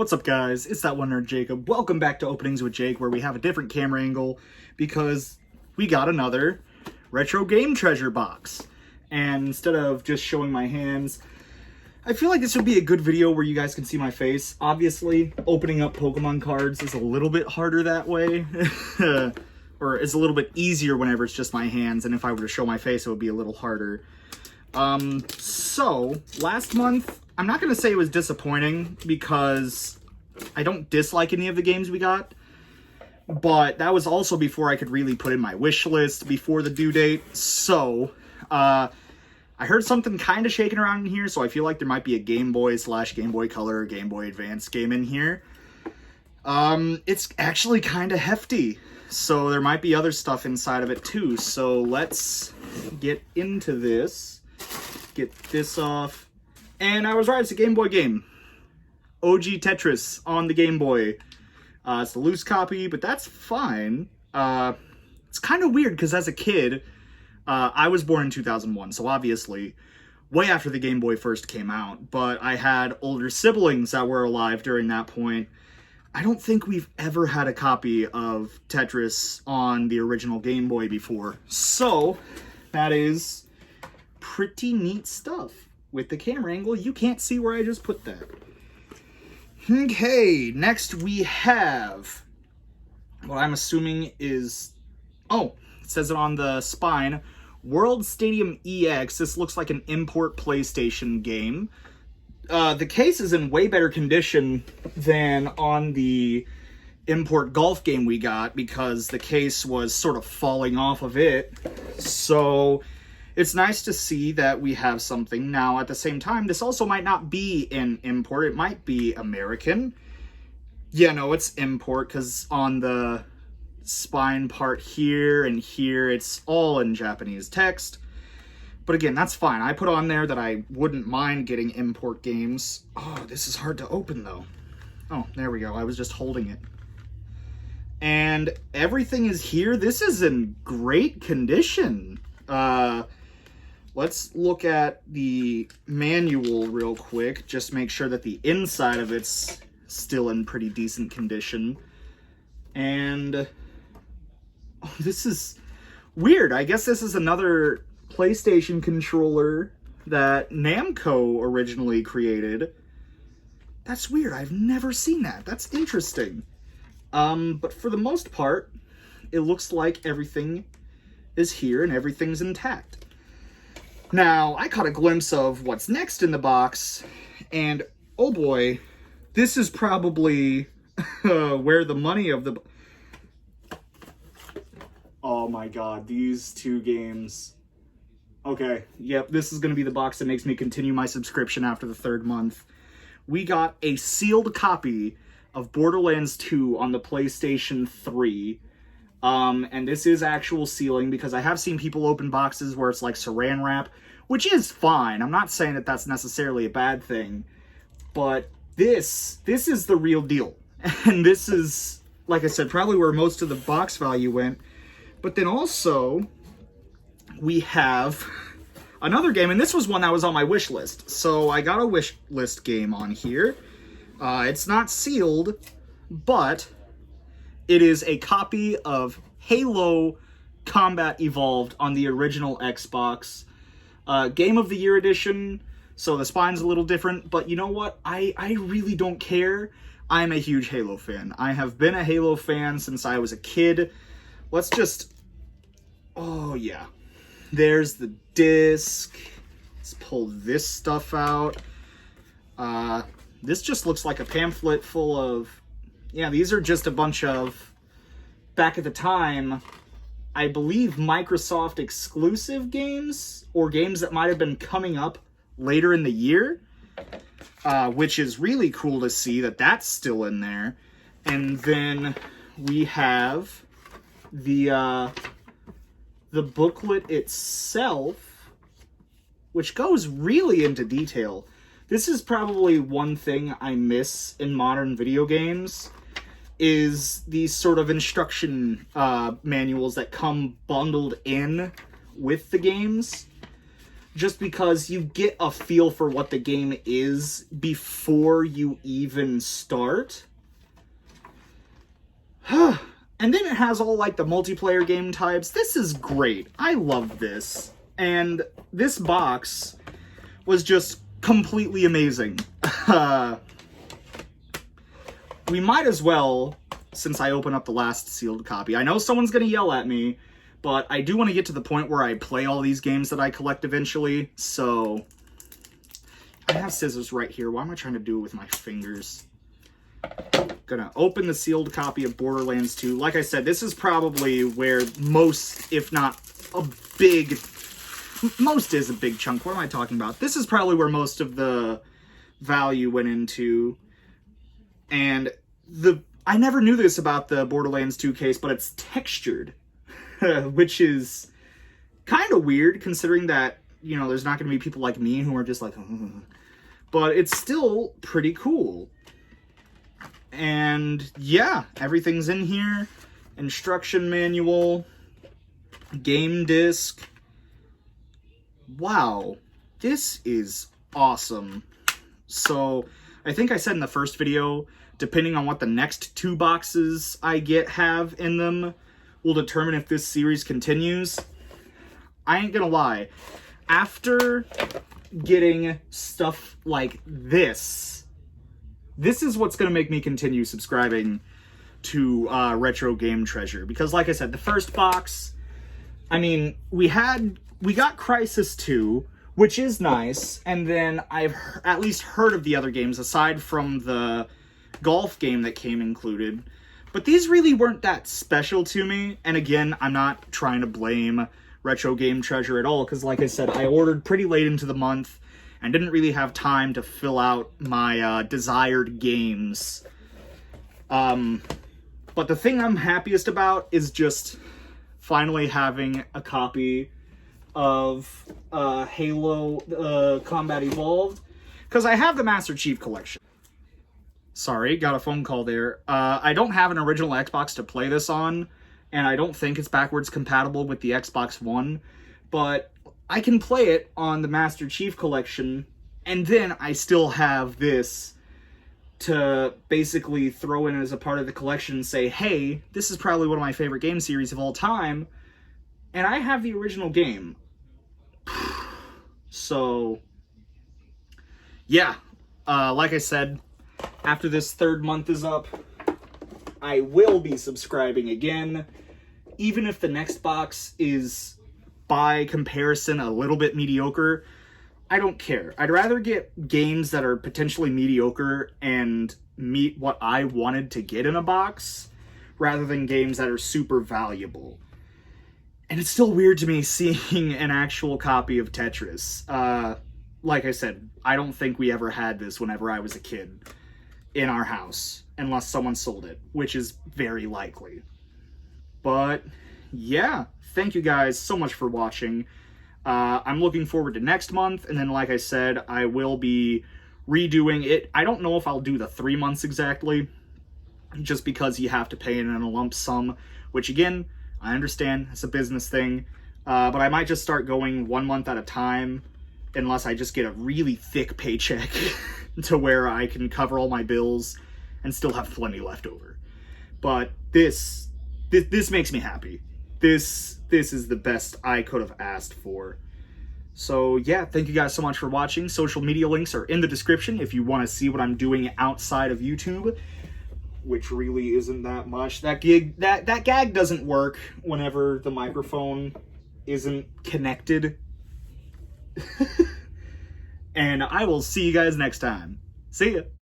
What's up, guys? It's that one nerd Jacob. Welcome back to Openings with Jake, where we have a different camera angle because we got another RetroGameTreasure box. And instead of just showing my hands, I feel like this would be a good video where you guys can see my face. Obviously, opening up Pokemon cards is a little bit harder that way. Or it's a little bit easier whenever it's just my hands, and if I were to show my face, it would be a little harder. So, last month, I'm not going to say it was disappointing, because I don't dislike any of the games we got, but that was also before I could really put in my wish list, before the due date, so, I heard something kind of shaking around in here, so I feel like there might be a Game Boy / Game Boy Color or Game Boy Advance game in here. It's actually kind of hefty, so there might be other stuff inside of it too, so let's get into this. Get this off. And I was right, it's a Game Boy game. OG Tetris on the Game Boy. It's a loose copy, but that's fine. It's kind of weird, because as a kid, I was born in 2001, so obviously way after the Game Boy first came out, but I had older siblings that were alive during that point. I don't think we've ever had a copy of Tetris on the original Game Boy before, so that is pretty neat stuff. With the camera angle, you can't see where I just put that. Okay, next we have what I'm assuming is, oh, it says it on the spine, World Stadium EX. This looks like an import PlayStation game. The case is in way better condition than on the import golf game we got, because the case was sort of falling off of it. So it's nice to see that we have something. Now, at the same time, this also might not be an import. It might be American. Yeah, no, it's import, because on the spine part here and here, it's all in Japanese text. But again, that's fine. I put on there that I wouldn't mind getting import games. Oh, this is hard to open, though. Oh, there we go. I was just holding it. And everything is here. This is in great condition. Let's look at the manual real quick. Just make sure that the inside of it's still in pretty decent condition. And oh, this is weird. I guess this is another PlayStation controller that Namco originally created. That's weird. I've never seen that. That's interesting. But for the most part, it looks like everything is here and everything's intact. Now, I caught a glimpse of what's next in the box, and oh boy, this is probably where the money of the... Oh my god, these two games. Okay, yep, this is going to be the box that makes me continue my subscription after the third month. We got a sealed copy of Borderlands 2 on the PlayStation 3. And this is actual sealing, because I have seen people open boxes where it's like saran wrap, which is fine. I'm not saying that that's necessarily a bad thing, but this is the real deal. And this is, like I said, probably where most of the box value went. But then also, we have another game, and this was one that was on my wish list. So I got a wish list game on here. It's not sealed, but it is a copy of Halo Combat Evolved on the original Xbox. Game of the Year edition, so the spine's a little different, but you know what? I really don't care. I'm a huge Halo fan. I have been a Halo fan since I was a kid. Let's just... Oh, yeah. There's the disc. Let's pull this stuff out. This just looks like a pamphlet full of... Yeah, these are just a bunch of, back at the time, I believe Microsoft exclusive games, or games that might have been coming up later in the year, which is really cool to see that that's still in there. And then we have the booklet itself, which goes really into detail. This is probably one thing I miss in modern video games, is these sort of instruction manuals that come bundled in with the games. just because you get a feel for what the game is before you even start. And then it has all like the multiplayer game types. This is great. I love this. And this box was just completely amazing. We might as well, since I open up the last sealed copy. I know someone's going to yell at me, but I do want to get to the point where I play all these games that I collect eventually, so I have scissors right here. Why am I trying to do it with my fingers? Gonna open the sealed copy of Borderlands 2. Like I said, this is probably where most, if not a big, most is a big chunk. What am I talking about? This is probably where most of the value went into. And I never knew this about the Borderlands 2 case, but it's textured, which is kind of weird considering that, you know, there's not going to be people like me who are just like, but it's still pretty cool. And yeah, everything's in here. Instruction manual, game disc. Wow, this is awesome. So I think I said in the first video, depending on what the next 2 boxes I have in them, will determine if this series continues. I ain't gonna lie. After getting stuff like this is what's gonna make me continue subscribing to RetroGameTreasure. Because like I said, the first box, I mean, we got Crisis 2, which is nice, and then I've at least heard of the other games aside from the golf game that came included, but these really weren't that special to me. And again, I'm not trying to blame RetroGameTreasure at all, because like I said, I ordered pretty late into the month and didn't really have time to fill out my desired games. But the thing I'm happiest about is just finally having a copy of Halo Combat Evolved, because I have the Master Chief Collection. Sorry, got a phone call there. I don't have an original Xbox to play this on, and I don't think it's backwards compatible with the Xbox One, but I can play it on the Master Chief Collection, and then I still have this to basically throw in as a part of the collection and say, hey, this is probably one of my favorite game series of all time, and I have the original game. So, yeah, like I said, after this 3rd month is up, I will be subscribing again, even if the next box is, by comparison, a little bit mediocre. I don't care. I'd rather get games that are potentially mediocre and meet what I wanted to get in a box, rather than games that are super valuable. And it's still weird to me seeing an actual copy of Tetris. Like I said, I don't think we ever had this whenever I was a kid in our house, unless someone sold it, which is very likely. But yeah, thank you guys so much for watching. I'm looking forward to next month, and then like I said, I will be redoing it. I don't know if I'll do the 3 months exactly, just because you have to pay it in a lump sum, which again, I understand, it's a business thing, but I might just start going 1 month at a time, unless I just get a really thick paycheck to where I can cover all my bills and still have plenty left over. But this makes me happy. This is the best I could have asked for. So yeah, thank you guys so much for watching. Social media links are in the description if you want to see what I'm doing outside of YouTube, which really isn't that much. That gag doesn't work whenever the microphone isn't connected. And I will see you guys next time. See ya.